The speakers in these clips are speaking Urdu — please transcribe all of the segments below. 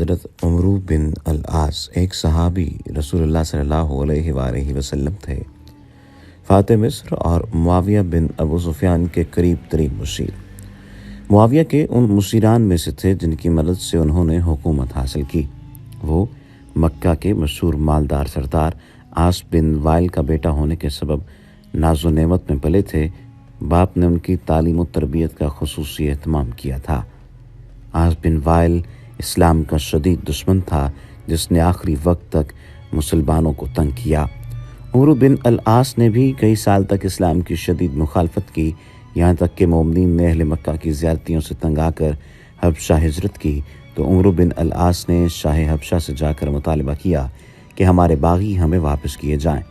حضرت عمرو بن العاص ایک صحابی رسول اللہ صلی اللہ علیہ وآلہ وسلم تھے۔ فاتح مصر اور معاویہ بن ابو سفیان کے قریب ترین مشیر، معاویہ کے ان مشیران میں سے تھے جن کی مدد سے انہوں نے حکومت حاصل کی۔ وہ مکہ کے مشہور مالدار سردار عاص بن وائل کا بیٹا ہونے کے سبب ناز و نعمت میں پلے تھے۔ باپ نے ان کی تعلیم و تربیت کا خصوصی اہتمام کیا تھا۔ عاص بن وائل اسلام کا شدید دشمن تھا جس نے آخری وقت تک مسلمانوں کو تنگ کیا۔ عمرو بن العاص نے بھی کئی سال تک اسلام کی شدید مخالفت کی، یہاں تک کہ مومنین نے اہل مکہ کی زیارتیوں سے تنگ آ کر حبشہ ہجرت کی تو عمرو بن العاص نے شاہ حبشہ سے جا کر مطالبہ کیا کہ ہمارے باغی ہمیں واپس کیے جائیں۔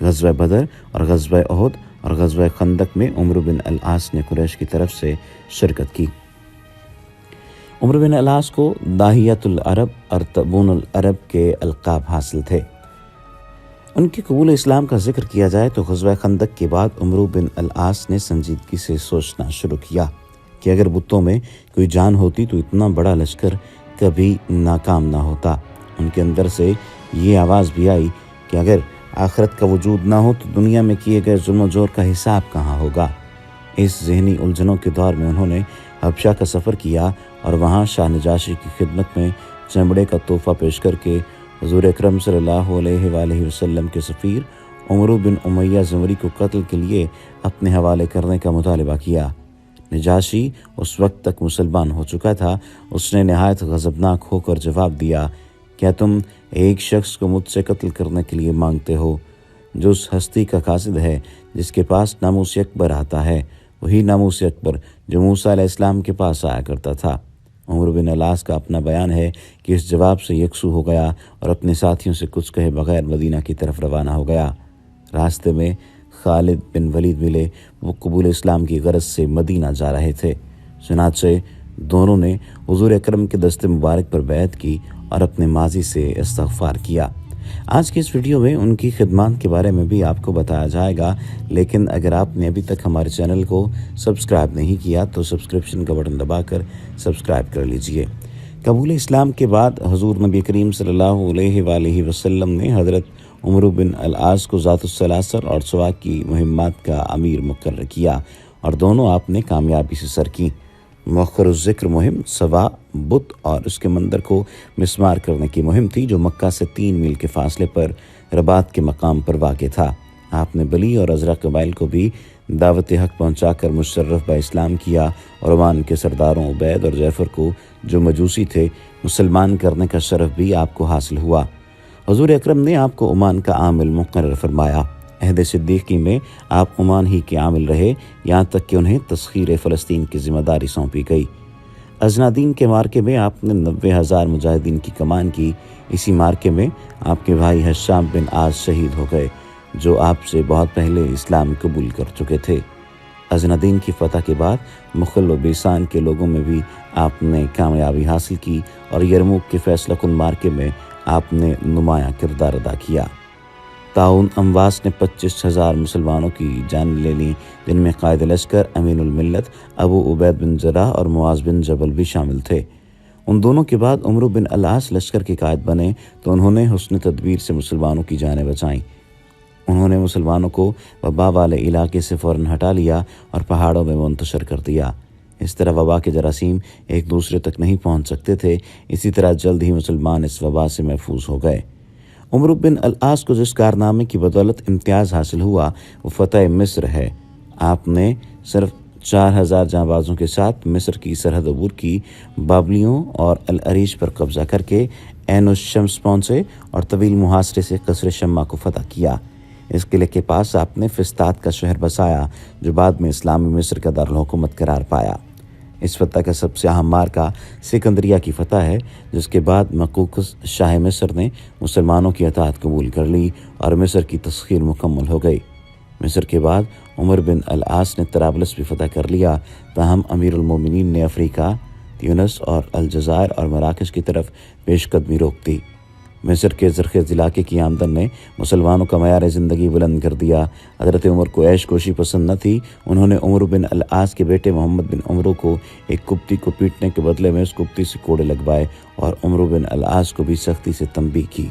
غزوہ بدر اور غزوہ احد اور غزوہ خندق میں عمرو بن العاص نے قریش کی طرف سے شرکت کی۔ عمرو بن العاص کو داہیۃ العرب اور تبون العرب کے القاب حاصل تھے۔ ان کے قبول اسلام کا ذکر کیا جائے تو غزوہ خندق کے بعد عمرو بن العاص نے سنجیدگی سے سوچنا شروع کیا کہ اگر بتوں میں کوئی جان ہوتی تو اتنا بڑا لشکر کبھی ناکام نہ ہوتا۔ ان کے اندر سے یہ آواز بھی آئی کہ اگر آخرت کا وجود نہ ہو تو دنیا میں کیے گئے ظلم و جور کا حساب کہاں ہوگا۔ اس ذہنی الجھنوں کے دور میں انہوں نے حبشہ کا سفر کیا اور وہاں شاہ نجاشی کی خدمت میں چمڑے کا تحفہ پیش کر کے حضور اکرم صلی اللہ علیہ وآلہ وسلم کے سفیر عمرو بن امیہ زمری کو قتل کے لیے اپنے حوالے کرنے کا مطالبہ کیا۔ نجاشی اس وقت تک مسلمان ہو چکا تھا۔ اس نے نہایت غضبناک ہو کر جواب دیا، کیا تم ایک شخص کو مجھ سے قتل کرنے کے لیے مانگتے ہو جو اس ہستی کا قاصد ہے جس کے پاس ناموس اکبر آتا ہے، وہی ناموس اکبر جو موسیٰ علیہ السلام کے پاس آیا کرتا تھا۔ عمرو بن العاص کا اپنا بیان ہے کہ اس جواب سے یکسو ہو گیا اور اپنے ساتھیوں سے کچھ کہے بغیر مدینہ کی طرف روانہ ہو گیا۔ راستے میں خالد بن ولید ملے، وہ قبول اسلام کی غرض سے مدینہ جا رہے تھے۔ چنانچہ دونوں نے حضور اکرم کے دست مبارک پر بیعت کی اور اپنے ماضی سے استغفار کیا۔ آج کی اس ویڈیو میں ان کی خدمات کے بارے میں بھی آپ کو بتایا جائے گا، لیکن اگر آپ نے ابھی تک ہمارے چینل کو سبسکرائب نہیں کیا تو سبسکرپشن کا بٹن دبا کر سبسکرائب کر لیجئے۔ قبول اسلام کے بعد حضور نبی کریم صلی اللہ علیہ وآلہ وسلم نے حضرت عمرو بن العاص کو ذات السلاسل اور سواق کی مہمات کا امیر مقرر کیا اور دونوں آپ نے کامیابی سے سر کی۔ مؤخر الذکر مہم سوا بت اور اس کے مندر کو مسمار کرنے کی مہم تھی جو مکہ سے 3 میل کے فاصلے پر رباط کے مقام پر واقع تھا۔ آپ نے بلی اور ازرق قبائل کو بھی دعوت حق پہنچا کر مشرف با اسلام کیا اور عمان کے سرداروں عبید اور جعفر کو جو مجوسی تھے مسلمان کرنے کا شرف بھی آپ کو حاصل ہوا۔ حضور اکرم نے آپ کو عمان کا عامل مقرر فرمایا۔ عہد صدیقی میں آپ عمان ہی کے عامل رہے، یہاں تک کہ انہیں تسخیر فلسطین کی ذمہ داری سونپی گئی۔ اجنادین کے مارکے میں آپ نے 90,000 مجاہدین کی کمان کی۔ اسی مارکے میں آپ کے بھائی حشام بن عاص شہید ہو گئے جو آپ سے بہت پہلے اسلام قبول کر چکے تھے۔ اجنادین کی فتح کے بعد مخل و بیسان کے لوگوں میں بھی آپ نے کامیابی حاصل کی اور یرموک کے فیصلہ کن مارکے میں آپ نے نمایاں کردار ادا کیا۔ تعاون امواس نے 25,000 مسلمانوں کی جان لے لی، جن میں قائد لشکر امین الملت ابو عبید بن جراح اور معاذ بن جبل بھی شامل تھے۔ ان دونوں کے بعد عمرو بن العاص لشکر کے قائد بنے تو انہوں نے حسن تدبیر سے مسلمانوں کی جانیں بچائیں۔ انہوں نے مسلمانوں کو وبا والے علاقے سے فوراً ہٹا لیا اور پہاڑوں میں منتشر کر دیا۔ اس طرح وبا کے جراثیم ایک دوسرے تک نہیں پہنچ سکتے تھے۔ اسی طرح جلد ہی مسلمان اس وبا سے محفوظ ہو گئے۔ عمرو بن العاص کو جس کارنامے کی بدولت امتیاز حاصل ہوا وہ فتح مصر ہے۔ آپ نے صرف 4,000 جانبازوں کے ساتھ مصر کی سرحد عبور کی، بابلیوں اور العریش پر قبضہ کر کے عین الشمس پہنچے اور طویل محاصرے سے قصر شمع کو فتح کیا۔ اس قلعے کے پاس آپ نے فسطاط کا شہر بسایا جو بعد میں اسلامی مصر کا دارالحکومت قرار پایا۔ اس فتح کا سب سے اہم مارکہ سکندریہ کی فتح ہے، جس کے بعد مقوقس شاہ مصر نے مسلمانوں کی اطاعت قبول کر لی اور مصر کی تسخیر مکمل ہو گئی۔ مصر کے بعد عمر بن العاص نے طرابلس بھی فتح کر لیا، تاہم امیر المومنین نے افریقہ، تیونس اور الجزائر اور مراکش کی طرف پیش قدمی روک دی۔ مصر کے زرخیز علاقے کی آمدن نے مسلمانوں کا معیار زندگی بلند کر دیا۔ حضرت عمر کو عیش کوشی پسند نہ تھی۔ انہوں نے عمر بن العاص کے بیٹے محمد بن عمرو کو ایک کپتی کو پیٹنے کے بدلے میں اس کپتی سے کوڑے لگوائے اور عمر بن العاص کو بھی سختی سے تنبیہ کی۔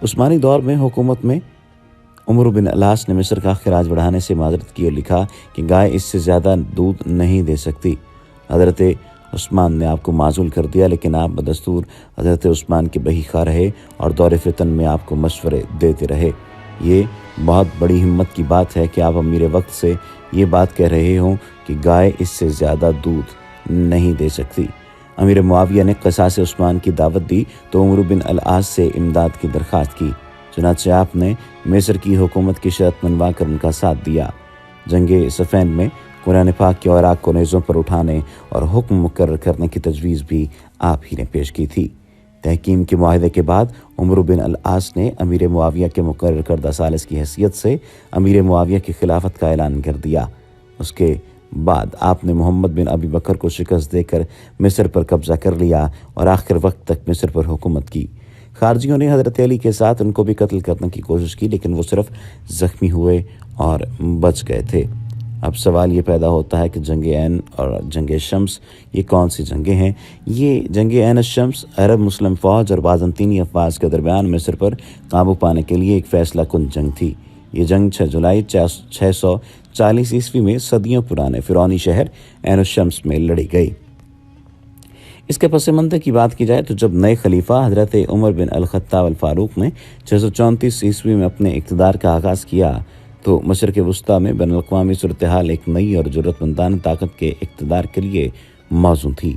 عثمانی دور میں حکومت میں عمر بن العاص نے مصر کا خراج بڑھانے سے معذرت کی اور لکھا کہ گائے اس سے زیادہ دودھ نہیں دے سکتی۔ حضرت عثمان نے آپ کو معزول کر دیا، لیکن آپ بدستور حضرت عثمان کے بہی خواہ رہے اور دور فتن میں آپ کو مشورے دیتے رہے۔ یہ بہت بڑی ہمت کی بات ہے کہ آپ امیر وقت سے یہ بات کہہ رہے ہوں کہ گائے اس سے زیادہ دودھ نہیں دے سکتی۔ امیر معاویہ نے قصاص عثمان کی دعوت دی تو عمر بن العاص سے امداد کی درخواست کی، چنانچہ آپ نے مصر کی حکومت کی شرط منوا کر ان کا ساتھ دیا۔ جنگ صفین میں قرآن پاک کے اوراق کو نیزوں پر اٹھانے اور حکم مقرر کرنے کی تجویز بھی آپ ہی نے پیش کی تھی۔ تحکیم کے معاہدے کے بعد عمر بن العاص نے امیر معاویہ کے مقرر کردہ ثالث کی حیثیت سے امیر معاویہ کی خلافت کا اعلان کر دیا۔ اس کے بعد آپ نے محمد بن ابی بکر کو شکست دے کر مصر پر قبضہ کر لیا اور آخر وقت تک مصر پر حکومت کی۔ خارجیوں نے حضرت علی کے ساتھ ان کو بھی قتل کرنے کی کوشش کی، لیکن وہ صرف زخمی ہوئے اور بچ گئے تھے۔ اب سوال یہ پیدا ہوتا ہے کہ جنگ عین اور جنگ شمس یہ کون سی جنگیں ہیں؟ یہ جنگ عین الشمس عرب مسلم فوج اور بازنطینی افواج کے درمیان مصر پر قابو پانے کے لیے ایک فیصلہ کن جنگ تھی۔ یہ جنگ 6 جولائی 640 عیسوی میں صدیوں پرانے فرعونی شہر عین الشمس میں لڑی گئی۔ اس کے پس منظر کی بات کی جائے تو جب نئے خلیفہ حضرت عمر بن الخطاب الفاروق نے 634 عیسوی میں اپنے اقتدار کا آغاز کیا تو مشرق وسطیٰ میں بین الاقوامی صورتحال ایک نئی اور جرأت مندانہ طاقت کے اقتدار کے لیے موزوں تھی۔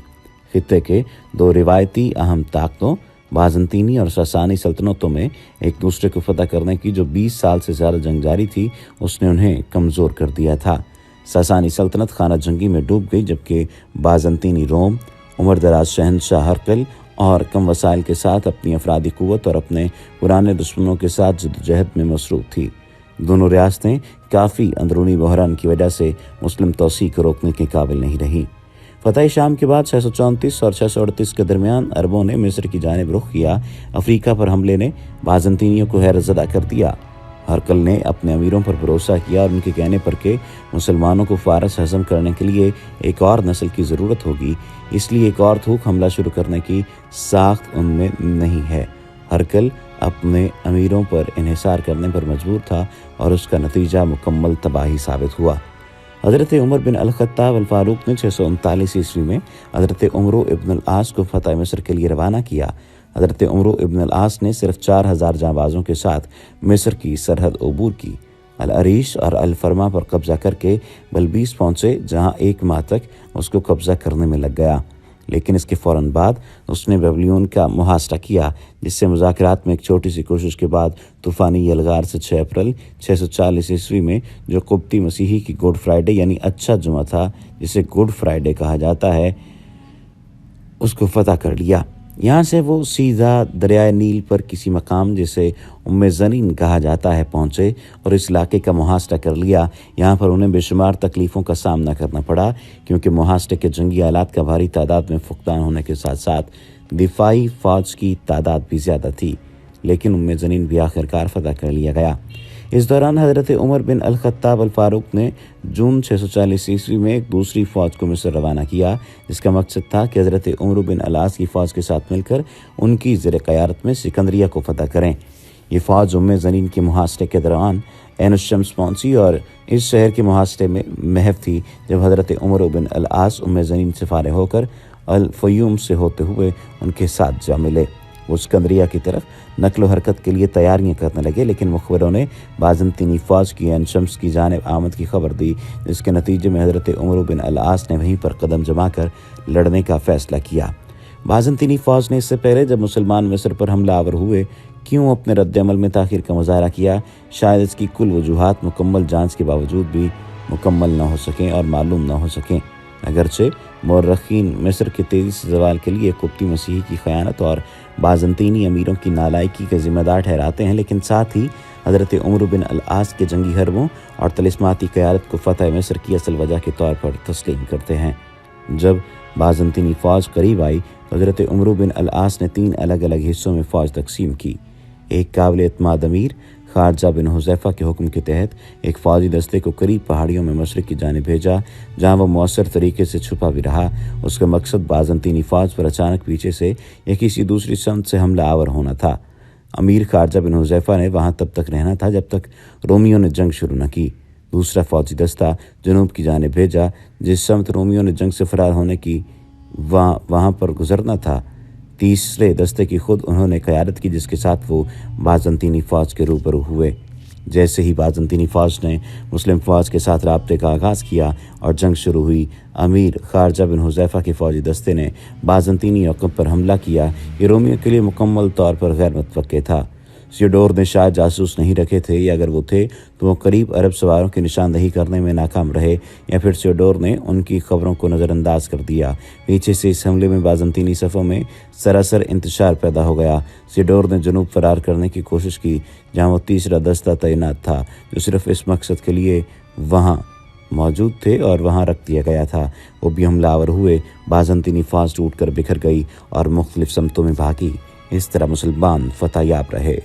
خطے کے دو روایتی اہم طاقتوں بازنطینی اور ساسانی سلطنتوں میں ایک دوسرے کو فتح کرنے کی جو 20 سال سے زیادہ جنگ جاری تھی، اس نے انہیں کمزور کر دیا تھا۔ ساسانی سلطنت خانہ جنگی میں ڈوب گئی، جبکہ بازنطینی روم عمر دراز شہنشاہ ہرقل اور کم وسائل کے ساتھ اپنی افرادی قوت اور اپنے پرانے دشمنوں کے ساتھ جدوجہد میں مصروف تھی۔ دونوں ریاستیں کافی اندرونی بحران کی وجہ سے مسلم توسیع کو روکنے کے قابل نہیں رہیں۔ فتح شام کے بعد 634 اور 638 کے درمیان عربوں نے مصر کی جانب رخ کیا۔ افریقہ پر حملے نے بازنطینیوں کو حیرت زدہ کر دیا۔ ہرقل نے اپنے امیروں پر بھروسہ کیا اور ان کے کہنے پر کہ مسلمانوں کو فارس ہضم کرنے کے لیے ایک اور نسل کی ضرورت ہوگی، اس لیے ایک اور تھوک حملہ شروع کرنے کی ساخت ان میں نہیں ہے۔ ہرقل اپنے امیروں پر انحصار کرنے پر مجبور تھا اور اس کا نتیجہ مکمل تباہی ثابت ہوا۔ حضرت عمر بن الخطاب الفاروق نے 639 عیسوی میں حضرت عمرو ابن العاص کو فتح مصر کے لیے روانہ کیا۔ حضرت عمرو ابن العاص نے صرف 4000 جانبازوں کے ساتھ مصر کی سرحد عبور کی، العریش اور الفرما پر قبضہ کر کے بلبیس پہنچے، جہاں 1 ماہ تک اس کو قبضہ کرنے میں لگ گیا۔ لیکن اس کے فوراً بعد اس نے بیبلیون کا محاصرہ کیا، جس سے مذاکرات میں ایک چھوٹی سی کوشش کے بعد طوفانی یلغار سے 6 اپریل 640 عیسوی میں جو قبطی مسیحی کی گڈ فرائیڈے یعنی اچھا جمعہ تھا، جسے گڈ فرائیڈے کہا جاتا ہے، اس کو فتح کر لیا۔ یہاں سے وہ سیدھا دریائے نیل پر کسی مقام جسے ام زنین کہا جاتا ہے پہنچے اور اس علاقے کا محاصرہ کر لیا۔ یہاں پر انہیں بے شمار تکلیفوں کا سامنا کرنا پڑا، کیونکہ محاصرے کے جنگی آلات کا بھاری تعداد میں فقدان ہونے کے ساتھ ساتھ دفاعی فوج کی تعداد بھی زیادہ تھی، لیکن ام زنین بھی آخرکار فتح کر لیا گیا۔ اس دوران حضرت عمر بن الخطاب الفاروق نے جون 640 عیسوی میں ایک دوسری فوج کو مصر روانہ کیا، جس کا مقصد تھا کہ حضرت عمر بن العاص کی فوج کے ساتھ مل کر ان کی زیر قیادت میں سکندریہ کو فتح کریں۔ یہ فوج ام زنین کے محاصرے کے دوران عین الشمس پہنچی اور اس شہر کے محاصرے میں محو تھی جب حضرت عمر بن العاص ام زنین سے فارغ ہو کر الفیوم سے ہوتے ہوئے ان کے ساتھ جا ملے۔ وہ سکندریہ کی طرف نقل و حرکت کے لیے تیاریاں کرنے لگے، لیکن مخبروں نے بازنطینی فوج کی عین شمس کی جانب آمد کی خبر دی، جس کے نتیجے میں حضرت عمر بن العاص نے وہیں پر قدم جما کر لڑنے کا فیصلہ کیا۔ بازنطینی فوج نے اس سے پہلے جب مسلمان مصر پر حملہ آور ہوئے کیوں اپنے رد عمل میں تاخیر کا مظاہرہ کیا؟ شاید اس کی کل وجوہات مکمل جانچ کے باوجود بھی مکمل نہ ہو سکیں اور معلوم نہ ہو سکیں۔ اگرچہ مورخین مصر کے تیزی سے زوال کے لیے قبطی مسیحی کی خیانت اور بازنطینی امیروں کی نالائکی کا ذمہ دار ٹھہراتے ہیں، لیکن ساتھ ہی حضرت عمر بن العاص کے جنگی حربوں اور طلسماتی قیادت کو فتح مصر کی اصل وجہ کے طور پر تسلیم کرتے ہیں۔ جب بازنطینی فوج قریب آئی تو حضرت عمرو بن العاص نے 3 الگ الگ حصوں میں فوج تقسیم کی۔ ایک قابل اعتماد امیر خارجہ بن حذیفہ کے حکم کے تحت ایک فوجی دستے کو قریب پہاڑیوں میں مشرق کی جانب بھیجا، جہاں وہ مؤثر طریقے سے چھپا بھی رہا۔ اس کا مقصد بازنطینی فوج پر اچانک پیچھے سے یا کسی دوسری سمت سے حملہ آور ہونا تھا۔ امیر خارجہ بن حذیفہ نے وہاں تب تک رہنا تھا جب تک رومیوں نے جنگ شروع نہ کی۔ دوسرا فوجی دستہ جنوب کی جانب بھیجا، جس سمت رومیوں نے جنگ سے فرار ہونے کی وہاں پر گزرنا تھا۔ تیسرے دستے کی خود انہوں نے قیادت کی، جس کے ساتھ وہ بازنطینی فوج کے روبرو ہوئے۔ جیسے ہی بازنطینی فوج نے مسلم فوج کے ساتھ رابطے کا آغاز کیا اور جنگ شروع ہوئی، امیر خارجہ بن حذیفہ کے فوجی دستے نے بازنطینی عقب پر حملہ کیا۔ یہ رومیوں کے لیے مکمل طور پر غیر متوقع تھا۔ سیوڈور نے شاید جاسوس نہیں رکھے تھے، یا اگر وہ تھے تو وہ قریب عرب سواروں کی نشاندہی کرنے میں ناکام رہے، یا پھر سیوڈور نے ان کی خبروں کو نظر انداز کر دیا۔ پیچھے سے اس حملے میں بازنطینی صفوں میں سراسر انتشار پیدا ہو گیا۔ سیوڈور نے جنوب فرار کرنے کی کوشش کی، جہاں وہ تیسرا دستہ تعینات تھا جو صرف اس مقصد کے لیے وہاں موجود تھے اور وہاں رکھ دیا گیا تھا۔ وہ بھی حملہ آور ہوئے۔ بازنطینی فوج ٹوٹ کر بکھر گئی اور مختلف سمتوں میں بھاگی۔ اس طرح مسلمان فتح یاب رہے۔